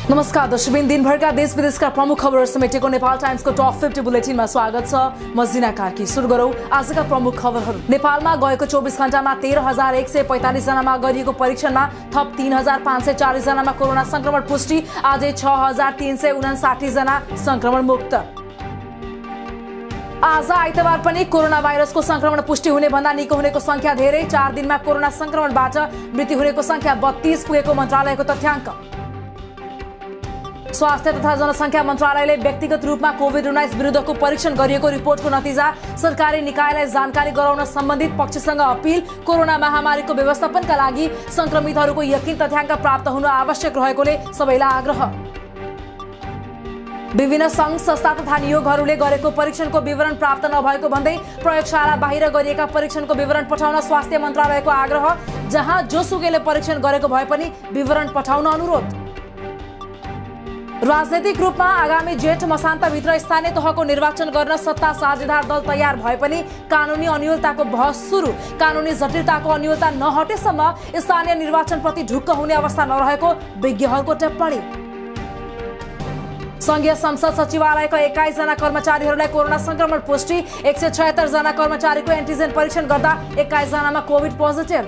नमस्कार दर्शकबिन, दिनभरका देश विदेशका प्रमुख खबरहरू समेटेको नेपाल टाइम्सको टप 50 बुलेटिनमा स्वागत छ। म जिना कार्की। सुरु गरौं आजका प्रमुख खबरहरू। नेपालमा गएको 24 घण्टामा 13,145 जनामा गरिएको परीक्षणमा थप 3,540 जनामा कोरोना संक्रमण पुष्टि। आजै 6,359 जना संक्रमण मुक्त। आज आइतबार पनि कोरोना भाइरसको संक्रमण पुष्टि हुने भन्दा निको हुनेको संख्या धेरै। 4 दिनमा कोरोना संक्रमणबाट मृत्यु हुनेको संख्या 32 पुगेको मन्त्रालयको तथ्याङ्क। स्वास्थ्य तथा जनसंख्या मन्त्रालयले व्यक्तिगत रूपमा कोभिड-19 विरुद्धको परीक्षण गरिएको रिपोर्टको नतिजा सरकारी निकायलाई जानकारी गराउन सम्बन्धित पक्षसँग अपील। कोरोना महामारीको व्यवस्थापनका लागि संक्रमितहरूको यकिन तथ्याङ्क प्राप्त हुन आवश्यक रहेकोले सबैलाई आग्रह। विभिन्न संघ संस्था तथा नियोगहरूले गरेको परीक्षणको विवरण प्राप्त नभएको भन्दै प्रयोगशाला बाहिर गरिएका परीक्षणको विवरण पठाउन स्वास्थ्य मन्त्रालयको आग्रह। जहाँ जोसुकैले परीक्षण गरेको भए पनि विवरण पठाउन अनुरोध। राजनैतिक रूपमा आगामी जेठ मसान्तभित्र स्थानीय तहको निर्वाचन गर्न सत्ता साझेदार दल तयार भए पनि कानुनी अन्योलताको बहस सुरु। कानुनी जटिलताको अन्योलता नहटेसम्म स्थानीय निर्वाचनप्रति ढुक्क हुने अवस्था नरहेको विज्ञहरूको टिप्पणी। संघीय संसद सचिवालयका 21 जना कर्मचारीहरूलाई कोरोना संक्रमण पुष्टि। 176 जना कर्मचारीको एन्टिजेन परीक्षण गर्दा 21 जनामा कोभिड पोजिटिभ।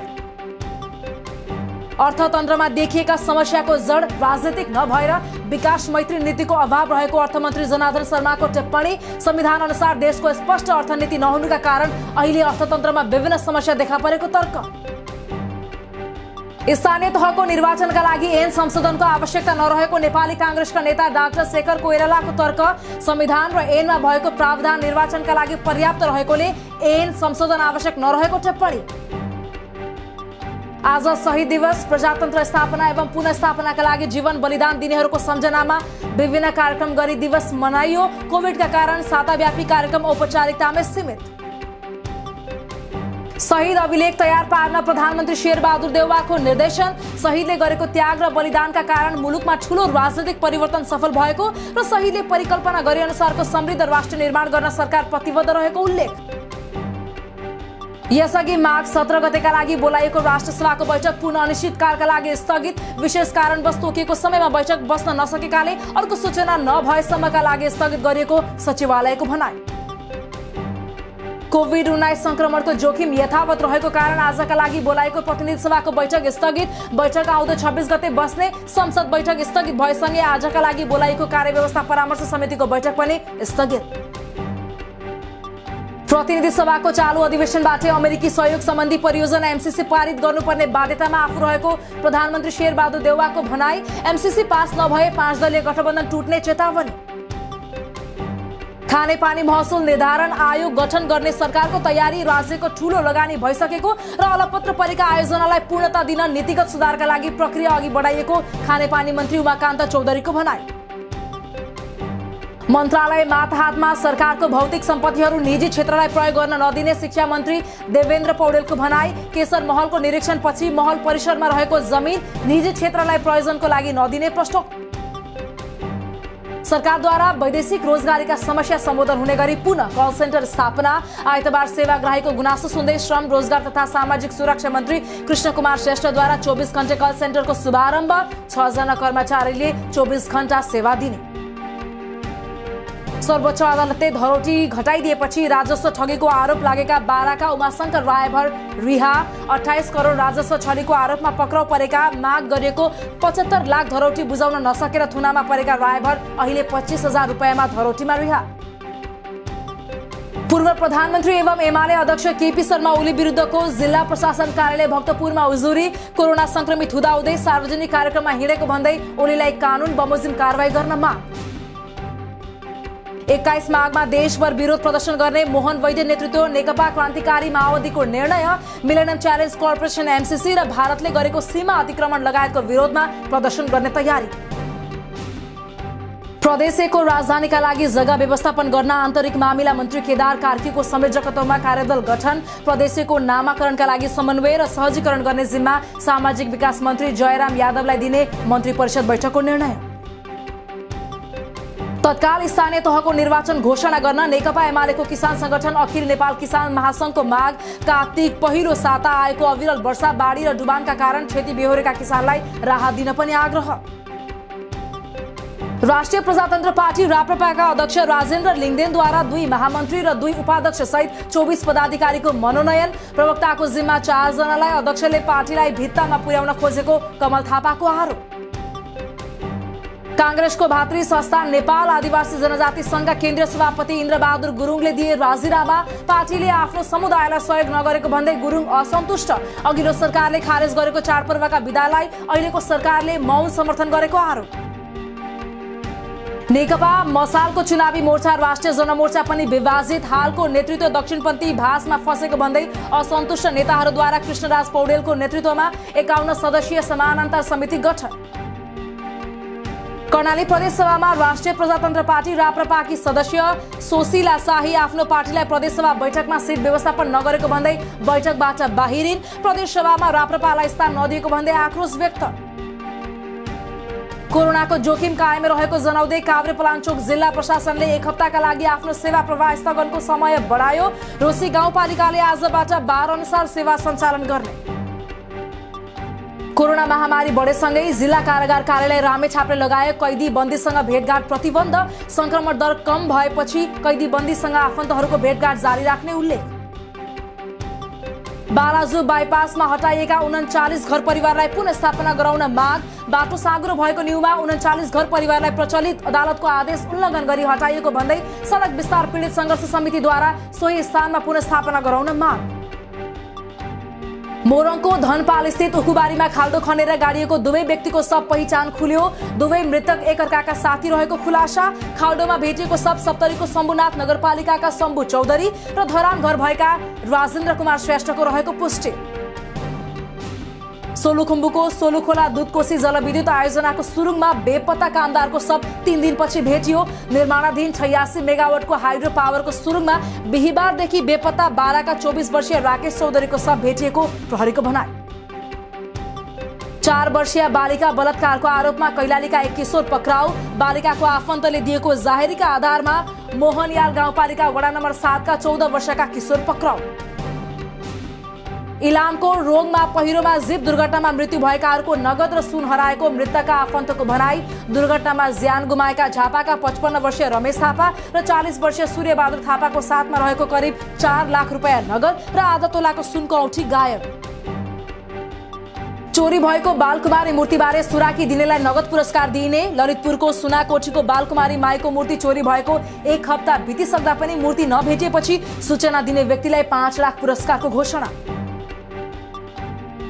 अर्थतन्त्रमा देखिएका समस्याको जड राजनीतिक नभएर विकास मैत्री नीतिको अभाव रहेको अर्थमन्त्री जनार्दन शर्माको टिप्पणी। संविधान अनुसार देशको स्पष्ट अर्थनीति नहुनुका कारण अहिले अर्थतन्त्रमा विभिन्न समस्या देखा परेको तर्क। स्थानीय तहको निर्वाचनका लागि ऐन संशोधनको आवश्यकता नरहेको नेपाली कांग्रेसका नेता डाक्टर शेखर कोइरालाको तर्क। संविधान र ऐनमा भएको प्रावधान निर्वाचनका लागि पर्याप्त रहेकोले ऐन संशोधन आवश्यक नरहेको टिप्पणी। आज शहीद दिवस। प्रजातन्त्र स्थापना एवं पुनर्स्थापनाका लागि जीवन बलिदान दिनेहरूको सम्झनामा विभिन्न कार्यक्रम गरी दिवस मनाइयो। कोभिडका कारण साताव्यापी कार्यक्रम औपचारिकतामै सीमित। शहीद अभिलेख तयार पार्न प्रधानमन्त्री शेरबहादुर देउवाको निर्देशन। शहीदले गरेको त्याग र बलिदानका कारण मुलुकमा ठूलो राजनीतिक परिवर्तन सफल भएको र शहीदले परिकल्पना गरे अनुसारको समृद्ध राष्ट्र निर्माण गर्न सरकार प्रतिबद्ध रहेको उल्लेख। यसअघि माघ 17 गतेका लागि बोलाइएको राष्ट्रसभाको बैठक पुनः अनिश्चितकालका लागि स्थगित। विशेष कारणवश तोकिएको समयमा बैठक बस्न नसकेकाले अर्को सूचना नभएसम्मका लागि स्थगित गरिएको सचिवालयको भनाइ। कोभिड-19 संक्रमणको जोखिम यथावत रहेको कारण आजका लागि बोलाएको प्रतिनिधि सभाको बैठक स्थगित। बैठक आउँदो 26 गते बस्ने। संसद बैठक स्थगित भएसँगै आजका लागि बोलाएको कार्यव्यवस्था परामर्श समितिको बैठक पनि स्थगित। प्रतिनिधि सभाको चालू अधिवेशनबाट अमेरिकी सहयोग सम्बन्धी परियोजना एमसीसी पारित गर्नुपर्ने बाध्यतामा आफू रहेको प्रधानमन्त्री शेरबहादुर देउवाको भनाई। एमसीसी पास नभए 5 दलीय गठबन्धन टुट्ने चेतावनी। खानेपानी महसुल निर्धारण आयोग गठन गर्ने सरकारको तयारी। राज्यको ठूलो लगानी भइसकेको र अलपत्र परेका आयोजनालाई पूर्णता दिन नीतिगत सुधारका लागि प्रक्रिया अघि बढाइएको खानेपानी मन्त्री उमाकान्त चौधरीको भनाई। मन्त्रालय मातहातमा सरकारको भौतिक सम्पत्तिहरू निजी क्षेत्रलाई प्रयोग गर्न नदिने शिक्षा मन्त्री देवेन्द्र पौडेलको भनाई। केशर महलको निरीक्षणपछि महल परिसरमा रहेको जमिन निजी क्षेत्रलाई प्रयोजनको लागि नदिने प्रश्न। सरकारद्वारा वैदेशिक रोजगारीका समस्या सम्बोधन हुने गरी पुनः कल सेन्टर स्थापना। आइतबार सेवाग्राहीको गुनासो सुन्दै श्रम रोजगार तथा सामाजिक सुरक्षा मन्त्री कृष्ण कुमार श्रेष्ठद्वारा 24 घण्टे कल सेन्टरको शुभारम्भ। 6 जना कर्मचारीले 24 घण्टा सेवा दिने। सर्वोच्च अदालतले धरोटी घटाइदिएपछि राजस्व ठगीको आरोप लागेका बाराका उमाशंकर रायभर रिहा। 28 करोड राजस्व ठगीको आरोपमा पक्राउ परेका माग गरिएको 75 लाख धरोटी बुझाउन नसकेर थुनामा परेका रायभर अहिले 25,000 रुपियाँमा धरोटीमा रिहा। पूर्व प्रधानमन्त्री एवं एमाले अध्यक्ष केपी शर्मा ओली विरुद्धको जिल्ला प्रशासन कार्यालय भक्तपुरमा उजुरी। कोरोना संक्रमित हुँदाहुँदै सार्वजनिक कार्यक्रममा हिँडेको भन्दै ओलीलाई कानून बमोजिम कारवाही गर्न माग। 21 माघमा देशभर विरोध प्रदर्शन गर्ने मोहन वैद्य नेतृत्व नेकपा क्रान्तिकारी माओवादीको निर्णय। मिलेनियम च्यालेन्ज कर्पोरेसन एमसीसी र भारतले गरेको सीमा अतिक्रमण लगायतको विरोधमा प्रदर्शन गर्ने तयारी। प्रदेशको राजधानीका लागि जग्गा व्यवस्थापन गर्न आन्तरिक मामिला मन्त्री केदार कार्कीको संयोजकत्वमा कार्यदल गठन। प्रदेशको नामाकरणका लागि समन्वय र सहजीकरण गर्ने जिम्मा सामाजिक विकास मन्त्री जयराम यादवलाई दिने मन्त्री परिषद बैठकको निर्णय। तत्काल स्थानीय तहको निर्वाचन घोषणा गर्न नेकपा एमालेको किसान संगठन अखिल नेपाल किसान महासंघको माग। कार्तिक पहिलो साता आएको अविरल वर्षा बाढी र डुबानका कारण क्षति बेहोरेका किसानलाई राहत दिन पनि आग्रह। राष्ट्रिय प्रजातन्त्र पार्टी राप्रपाका अध्यक्ष राजेन्द्र लिङदेनद्वारा 2 महामन्त्री र 2 उपाध्यक्ष सहित 24 पदाधिकारीको मनोनयन। प्रवक्ताको जिम्मा 4 जनालाई अध्यक्षले पार्टीलाई भित्तामा पुर्याउन खोजेको कमल थापाको आरोप। कांग्रेसको भातृ संस्था नेपाल आदिवासी जनजाति संघका केन्द्रीय सभापति इन्द्रबहादुर गुरुङले दिए राजीनामा। पार्टीले आफ्नो समुदायलाई सहयोग नगरेको भन्दै गुरुङ असन्तुष्ट। अघिल्लो सरकारले खारेज गरेको चाडपर्वका विदालाई अहिलेको सरकारले मौन समर्थन गरेको आरोप। नेकपा मसालको चुनावी मोर्चा राष्ट्रिय जनमोर्चा पनि विभाजित। हालको नेतृत्व दक्षिणपन्थी भाषमा फसेको भन्दै असन्तुष्ट नेताहरूद्वारा कृष्णराज पौडेलको नेतृत्वमा 51 सदस्यीय समानान्तर समिति गठन। कर्णाली प्रदेश सभामा राष्ट्रिय प्रजातन्त्र पार्टी राप्रपाकी सदस्य सोशिला शाही आफ्नो पार्टीलाई प्रदेश सभा बैठकमा सिट व्यवस्थापन नगरेको भन्दै बैठकबाट बाहिरिन्। प्रदेश सभामा राप्रपालाई स्थान नदिएको भन्दै आक्रोश व्यक्त। कोरोनाको जोखिम कायम रहेको जनाउँदै काभ्रेपलाञ्चोक जिल्ला प्रशासनले 1 हप्ताका लागि आफ्नो सेवा प्रवाह स्थगनको समय बढायो। रोसी गाउँपालिकाले आजबाट 12 अनुसार सेवा सञ्चालन गर्ने। कोरोना महामारी बढेसँगै जिल्ला कारागार कार्यालय रामेछापले लगाए कैदी बन्दीसँग भेटघाट प्रतिबन्ध। संक्रमण दर कम भएपछि कैदी बन्दीसँग आफन्तहरूको भेटघाट जारी राख्ने उल्लेख। बालाजु बाइपासमा हटाइएका 39 घर परिवारलाई पुनर्स्थापना गराउन माग। बाटो साँघुरो भएको न्युमा 39 घर परिवारलाई प्रचलित अदालतको आदेश उल्लङ्घन गरी हटाइएको भन्दै सडक विस्तार पीडित संघर्ष समितिद्वारा सोही स्थानमा पुनर्स्थापना गराउन माग। मोरङको धनपाल स्थित उखुबारीमा खाल्डो खनेर गाडिएको 2 व्यक्तिको शव पहिचान खुल्यो। 2 मृतक एकअर्काका साथी रहेको खुलासा। खाल्डोमा भेटिएको शव सप्तरीको शम्भुनाथ नगरपालिकाका शम्भु चौधरी र धरान घर भएका राजेन्द्र कुमार श्रेष्ठको रहेको पुष्टि। सोलुखुम्बुको सोलुखोला दुधकोशी जलविद्युत आयोजनाको सुरुङमा बेपत्ता कामदारको शव 3 दिनपछि भेटियो। निर्माणाधीन 86 मेगावाटको हाइड्रो पावरको सुरुङमा बिहिबारदेखि बेपत्ता 12 का 24 वर्षीय राकेश चौधरीको शव भेटिएको प्रहरीको भनाइ। 4 वर्षीय बालिका बलात्कारको आरोपमा कैलालीका एक किशोर पक्राउ। बालिकाको आफन्तले दिएको जाहेरीका आधारमा मोहनयाल गाउँपालिका वडा नम्बर 7 का 14 वर्षका किशोर पक्राउ। इलामको रोङमा पहिरोमा जीप दुर्घटनामा मृत्यु भएकाहरूको नगद र सुन हराएको मृतकका आफन्तको भनाई। दुर्घटनामा ज्यान गुमाएका झापाका 55 वर्षीय रमेश थापा र 40 वर्षीय सूर्यबहादुर थापाको साथमा रहेको करिब 4 लाख रुपैयाँ नगद र आधा तोलाको सुनको औँठी गायब। चोरी भएको बालकुमारी मूर्तिबारे सुराकी दिनेलाई नगद पुरस्कार दिइने। ललितपुरको सुनाकोठीको बालकुमारी माईको मूर्ति चोरी भएको 1 हप्ता बितिसक्दा पनि मूर्ति नभेटिएपछि सूचना दिने व्यक्तिलाई 5 लाख पुरस्कारको घोषणा।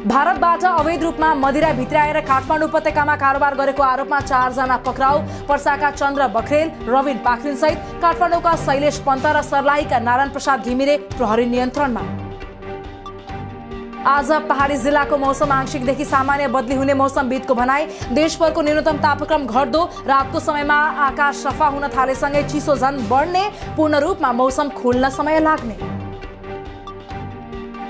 भारतबाट अवैध रूपमा मदिरा भित्राएर काठमाडौँ उपत्यकामा कारोबार गरेको आरोपमा 4 जना पक्राउ। पर्साका चन्द्र बखरेल, रविन पाखरिन सहित काठमाडौँका शैलेश पन्त र सर्लाहीका नारायण प्रसाद घिमिरे प्रहरी नियन्त्रणमा। आज पहाडी जिल्लाको मौसम आंशिकदेखि सामान्य बदली हुने मौसमविदको भनाई। देशभरको न्यूनतम तापक्रम घट्दो। रातको समयमा आकाश सफा हुन थालेसँगै चिसो झन बढ्ने। पूर्ण रूपमा मौसम खुल्न समय लाग्ने।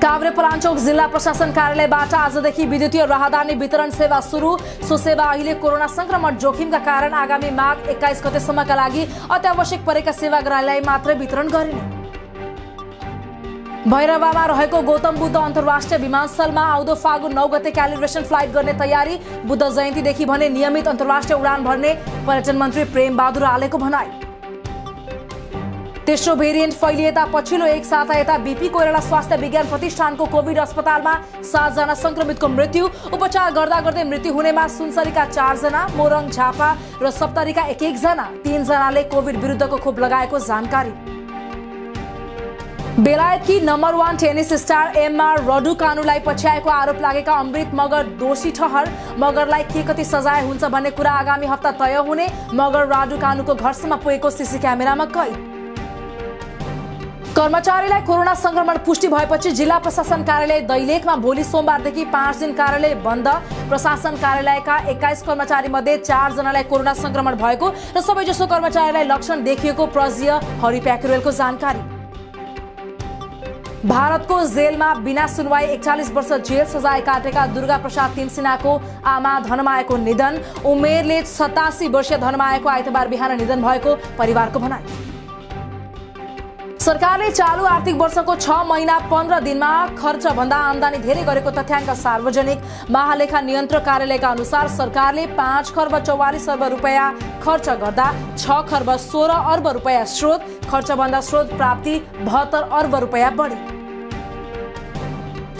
काभ्रेपलाञ्चोक जिल्ला प्रशासन कार्यालयबाट आजदेखि विद्युतीय राहदानी वितरण सेवा सुरु। सो सेवा अहिले कोरोना संक्रमण जोखिमका कारण आगामी माघ 21 गतेसम्मका लागि अत्यावश्यक परेका सेवाग्राहीलाई मात्र वितरण गरिने। भैरवामा रहेको गौतम बुद्ध अन्तर्राष्ट्रिय विमानस्थलमा आउँदो फागुन 9 गते क्यालिब्रेसन फ्लाइट गर्ने तयारी। बुद्ध जयन्तीदेखि भने नियमित अन्तर्राष्ट्रिय उडान भर्ने पर्यटन मन्त्री प्रेम बहादुर आलेको भनाई। तेस्रो भेरिएन्ट फैलिएता पछिल्लो 1 साता यता बीपी कोइराला स्वास्थ्य विज्ञान प्रतिष्ठानको कोभिड अस्पतालमा 7 जना संक्रमितको मृत्यु। उपचार गर्दा गर्दै मृत्यु हुनेमा सुनसरीका 4 जना, मोरङ, झापा र सप्तरीका 1 जना। 3 जनाले कोभिड विरुद्धको खोप लगाएको जानकारी। बेलायतकी नम्बर 1 टेनिस स्टार एमआर रडुकानुलाई पछ्याएको आरोप लागेका अमृत मगर दोषी ठहर। मगरलाई के कति सजाय हुन्छ भन्ने कुरा आगामी हप्ता तय हुने। मगर रडुकानुको घरसम्म पुगेको सीसी क्यामेरामा कैद। कर्मचारीलाई कोरोना संक्रमण पुष्टि भएपछि जिल्ला प्रशासन कार्यालय दैलेखमा भोलि सोमबारदेखि 5 दिन कार्यालय बन्द। प्रशासन कार्यालयका 21 कर्मचारी मध्ये 4 जनालाई कोरोना संक्रमण भएको र सबैजसो कर्मचारीलाई लक्षण देखिएको प्रज्य हरि प्याकुरेलको जानकारी। भारतको जेलमा बिना सुनवाई 41 वर्ष जेल सजाय काटेका दुर्गा प्रसाद तिमसिनाको आमा धनमायाको निधन। उमेरले 87 वर्षीय धनमायाको आइतबार बिहान निधन भएको परिवारको भनाइ। सरकारले चालू आर्थिक वर्षको 6 महिना 15 दिनमा खर्च भन्दा आम्दानी धेरै गरेको तथ्याङ्क सार्वजनिक। महालेखा नियन्त्रक कार्यालयका अनुसार सरकारले 5 खर्ब 44 अर्ब रुपैयाँ खर्च गर्दा 6 खर्ब 16 अर्ब रुपैयाँ स्रोत खर्च भन्दा स्रोत प्राप्ति 72 अर्ब रुपैयाँ बढी।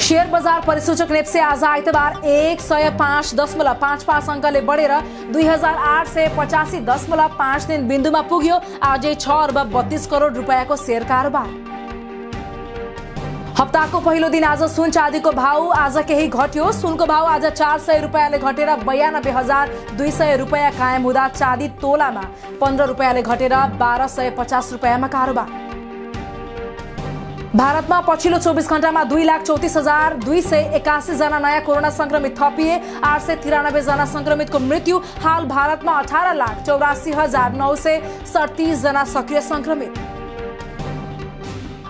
शेयर बजार परिसूचक नेप्से आज आइतबार 105.55 अङ्कले बढेर 2885.53 बिन्दुमा पुग्यो। आजै 6 अर्ब 32 करोड रुपैयाँको शेयर कारोबार। हप्ताको पहिलो दिन आज सुन चाँदीको भाउ आज केही घट्यो। सुनको भाउ आज 400 रुपैयाँले घटेर 92,200 रुपैयाँ कायम हुँदा चाँदी तोलामा 15 रुपैयाँले घटेर 1250 रुपैयाँमा कारोबार। भारतमा पछिल्लो 24 घण्टामा 2,34,281 जना नयाँ कोरोना संक्रमित थपिए। 893 जना संक्रमितको मृत्यु। हाल भारतमा 18,84,937 जना सक्रिय संक्रमित।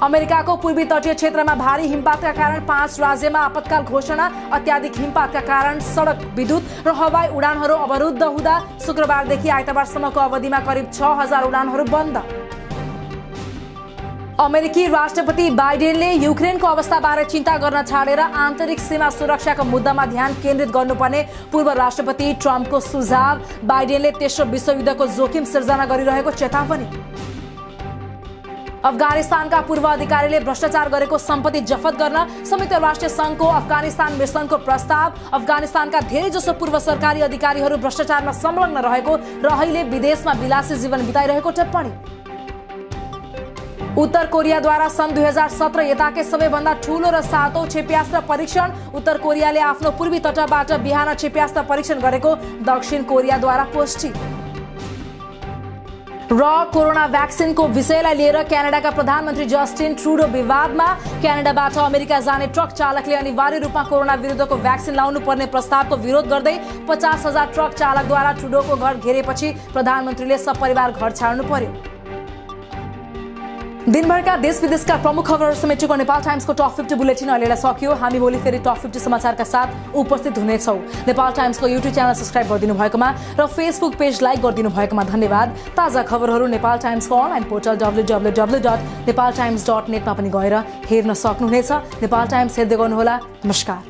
अमेरिकाको पूर्वी तटीय क्षेत्रमा भारी हिमपातका कारण 5 राज्यमा आपतकाल घोषणा। अत्याधिक हिमपातका कारण सडक, विद्युत र हवाई उडानहरू अवरुद्ध हुँदा शुक्रबारदेखि आइतबारसम्मको अवधिमा करिब 6,000 उडानहरू बन्द। अमेरिकी राष्ट्रपति बाइडेनले युक्रेनको अवस्थाबारे चिन्ता गर्न छाडेर आन्तरिक सीमा सुरक्षाको मुद्दामा ध्यान केन्द्रित गर्नुपर्ने पूर्व राष्ट्रपति ट्रम्पको सुझाव। बाइडेनले तेस्रो विश्वयुद्धको जोखिम सिर्जना गरिरहेको चेतावनी। अफगानिस्तानका पूर्व अधिकारीले भ्रष्टाचार गरेको सम्पत्ति जफत गर्न संयुक्त राष्ट्र संघको अफगानिस्तान मिसनको प्रस्ताव। अफगानिस्तानका धेरैजसो पूर्व सरकारी अधिकारीहरू भ्रष्टाचारमा संलग्न रहेको र अहिले विदेशमा विलासी जीवन बिताइरहेको टिप्पणी। उत्तर कोरियाद्वारा सन् 2017 यताकै सबैभन्दा ठूलो र 7औं क्षेप्यास्त्र परीक्षण। उत्तर कोरियाले आफ्नो पूर्वी तटबाट बिहान क्षेप्यास्त्र परीक्षण गरेको दक्षिण कोरियाद्वारा पुष्टि। र कोरोना भ्याक्सिनको विषयलाई लिएर क्यानाडाका प्रधानमन्त्री जस्टिन ट्रुडो विवादमा। क्यानाडाबाट अमेरिका जाने ट्रक चालकले अनिवार्य रूपमा कोरोना विरुद्धको भ्याक्सिन लाउनु पर्ने प्रस्तावको विरोध गर्दै 50,000 ट्रक चालकद्वारा ट्रुडोको घर घेरेपछि प्रधानमन्त्रीले सपरिवार घर छाड्नु पर्यो। दिनभरका देश विदेशका प्रमुख खबरहरू समेटेको नेपाल टाइम्सको टप 50 बुलेटिन अहिलेलाई सकियो। हामी भोलि फेरि टप 50 समाचारका साथ उपस्थित हुनेछौँ। नेपाल टाइम्सको युट्युब च्यानल सब्स्क्राइब गरिदिनु भएकोमा र फेसबुक पेज लाइक गरिदिनु भएकोमा धन्यवाद। ताजा खबरहरू नेपाल टाइम्सको अनलाइन पोर्टल www.nepaltimes.net मा पनि गएर हेर्न सक्नुहुनेछ। नेपाल टाइम्स हेर्दै गर्नुहोला। नमस्कार।